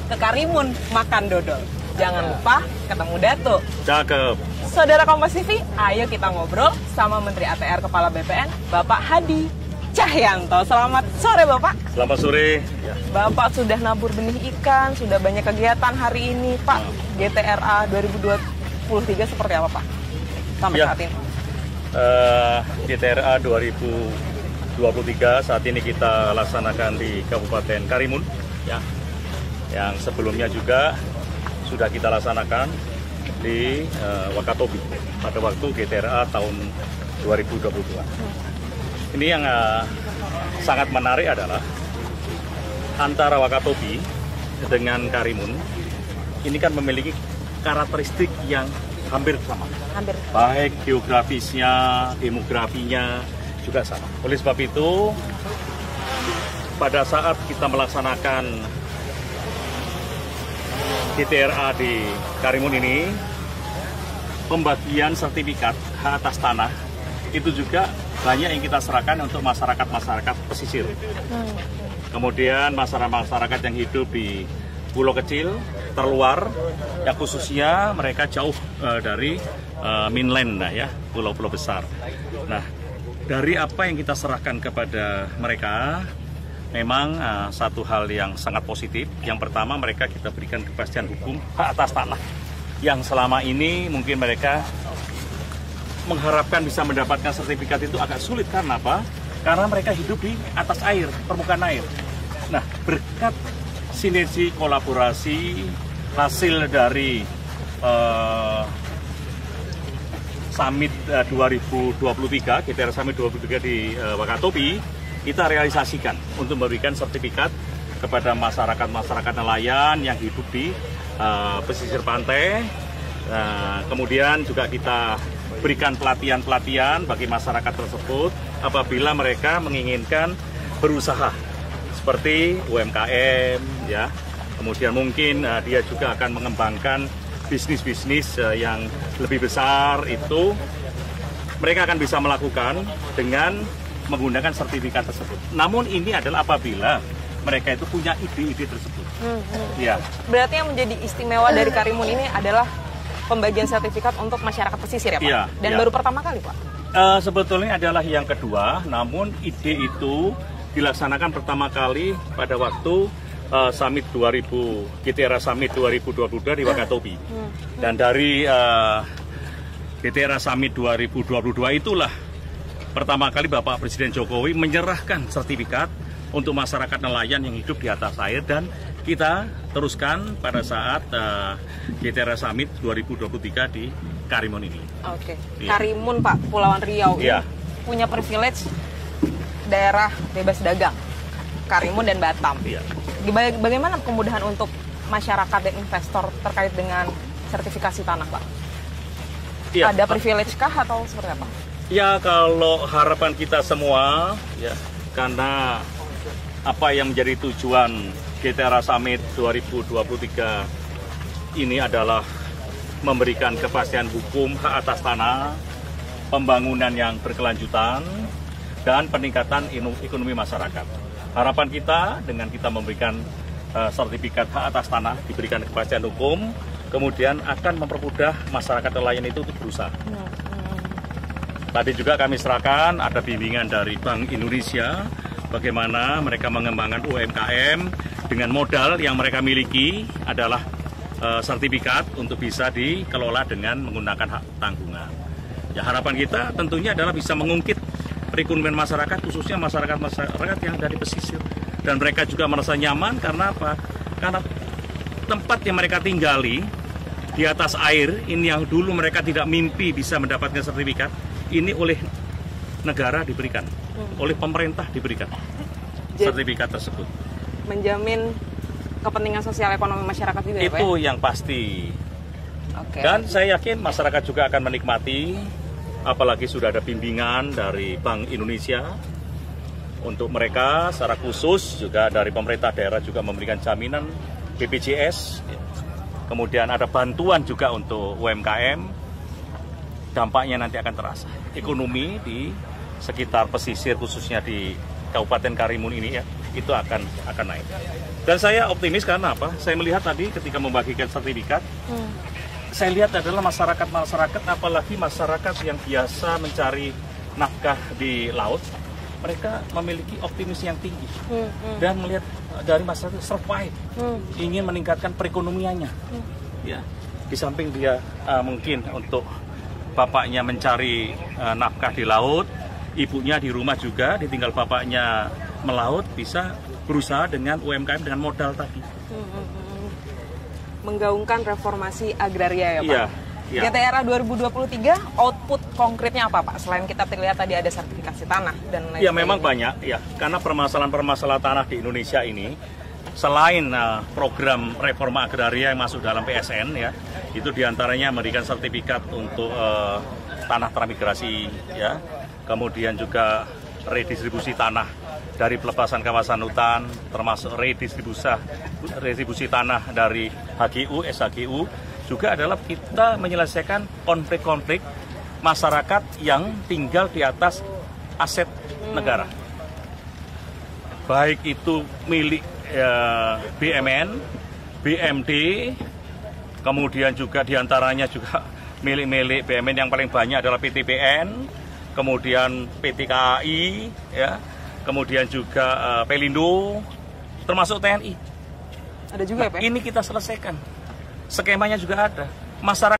ke Karimun makan dodol. Jangan lupa ketemu Datuk. Cakep. Saudara Kompas TV, ayo kita ngobrol sama Menteri ATR Kepala BPN, Bapak Hadi Cahyanto. Selamat sore Bapak. Selamat sore. Bapak sudah nabur benih ikan, sudah banyak kegiatan hari ini Pak. GTRA 2023 seperti apa Pak? Sampai saat ini. GTRA 2023 saat ini kita laksanakan di Kabupaten Karimun, ya. Yang sebelumnya juga sudah kita laksanakan di Wakatobi pada waktu GTRA tahun 2022. Ini yang sangat menarik adalah antara Wakatobi dengan Karimun ini kan memiliki karakteristik yang hampir sama. Baik geografisnya, demografinya juga sama. Oleh sebab itu, pada saat kita melaksanakan GTRA di Karimun ini, pembagian sertifikat hak atas tanah itu juga banyak yang kita serahkan untuk masyarakat pesisir. Kemudian masyarakat yang hidup di pulau kecil, terluar, ya khususnya mereka jauh dari mainland, nah ya, pulau-pulau besar. Nah, dari apa yang kita serahkan kepada mereka, memang satu hal yang sangat positif. Yang pertama, mereka kita berikan kepastian hukum hak atas tanah. Yang selama ini mungkin mereka mengharapkan bisa mendapatkan sertifikat itu agak sulit. Karena apa? Karena mereka hidup di atas air, permukaan air. Nah, berkat sinergi kolaborasi hasil dari Summit 2023, GTRA Summit 2023 di Wakatobi, kita realisasikan untuk memberikan sertifikat kepada masyarakat nelayan yang hidup di pesisir pantai. Kemudian juga kita berikan pelatihan bagi masyarakat tersebut apabila mereka menginginkan berusaha seperti UMKM, ya. Kemudian mungkin dia juga akan mengembangkan bisnis-bisnis yang lebih besar, itu mereka akan bisa melakukan dengan menggunakan sertifikat tersebut. Namun ini adalah apabila mereka itu punya ide-ide tersebut. Ya. Berarti yang menjadi istimewa dari Karimun ini adalah pembagian sertifikat untuk masyarakat pesisir ya Pak? Ya, Dan baru pertama kali Pak? Sebetulnya adalah yang kedua, namun ide itu dilaksanakan pertama kali pada waktu GTRA Summit 2022 di Wakatobi. Dan dari GTRA Summit 2022 itulah pertama kali Bapak Presiden Jokowi menyerahkan sertifikat untuk masyarakat nelayan yang hidup di atas air, dan kita teruskan pada saat GTRA Summit 2023 di Karimun ini. Oke. Iya. Karimun Pak, Pulauan Riau ini punya privilege daerah bebas dagang, Karimun dan Batam. Iya. Bagaimana kemudahan untuk masyarakat dan investor terkait dengan sertifikasi tanah Pak? Iya. Ada privilege kah atau seperti apa? Ya, kalau harapan kita semua, ya, karena apa yang menjadi tujuan GTRA Summit 2023 ini adalah memberikan kepastian hukum hak atas tanah, pembangunan yang berkelanjutan, dan peningkatan ekonomi masyarakat. Harapan kita dengan kita memberikan sertifikat hak atas tanah, diberikan kepastian hukum, kemudian akan mempermudah masyarakat nelayan itu untuk berusaha. Tadi juga kami serahkan ada bimbingan dari Bank Indonesia bagaimana mereka mengembangkan UMKM dengan modal yang mereka miliki adalah sertifikat untuk bisa dikelola dengan menggunakan hak tanggungan. Ya, harapan kita tentunya adalah bisa mengungkit perekonomian masyarakat, khususnya masyarakat yang dari pesisir, dan mereka juga merasa nyaman. Karena apa? Karena tempat yang mereka tinggali di atas air ini yang dulu mereka tidak mimpi bisa mendapatkan sertifikat, ini oleh negara diberikan, oleh pemerintah diberikan sertifikat tersebut. Menjamin kepentingan sosial ekonomi masyarakat juga ya Pak? Itu yang pasti. Dan saya yakin masyarakat juga akan menikmati, apalagi sudah ada bimbingan dari Bank Indonesia untuk mereka secara khusus, juga dari pemerintah daerah juga memberikan jaminan BPJS. Kemudian ada bantuan juga untuk UMKM. Dampaknya nanti akan terasa. Ekonomi di sekitar pesisir khususnya di Kabupaten Karimun ini ya itu akan naik. Dan saya optimis karena apa? Saya melihat tadi ketika membagikan sertifikat, saya lihat adalah masyarakat, apalagi masyarakat yang biasa mencari nafkah di laut, mereka memiliki optimis yang tinggi dan melihat dari masyarakat survive, ingin meningkatkan perekonomiannya. Ya, di samping dia mungkin untuk bapaknya mencari nafkah di laut, ibunya di rumah juga ditinggal bapaknya melaut, bisa berusaha dengan UMKM dengan modal tadi. Menggaungkan reformasi agraria ya Pak? Iya. Ya. GTRA 2023 output konkretnya apa Pak? Selain kita terlihat tadi ada sertifikasi tanah dan lain-lain. Ya memang banyak ya, karena permasalahan tanah di Indonesia ini selain program reforma agraria yang masuk dalam PSN ya, itu diantaranya memberikan sertifikat untuk tanah transmigrasi ya, kemudian juga redistribusi tanah dari pelepasan kawasan hutan, termasuk redistribusi tanah dari HGU, SHGU. Juga adalah kita menyelesaikan konflik-konflik masyarakat yang tinggal di atas aset negara. Baik itu milik BMN, BMD, kemudian juga diantaranya juga milik BMN yang paling banyak adalah PTPN, kemudian PT KAI, ya, kemudian juga Pelindo, termasuk TNI. Ada juga ya Pak? Ini kita selesaikan. Skemanya juga ada. Masyarakat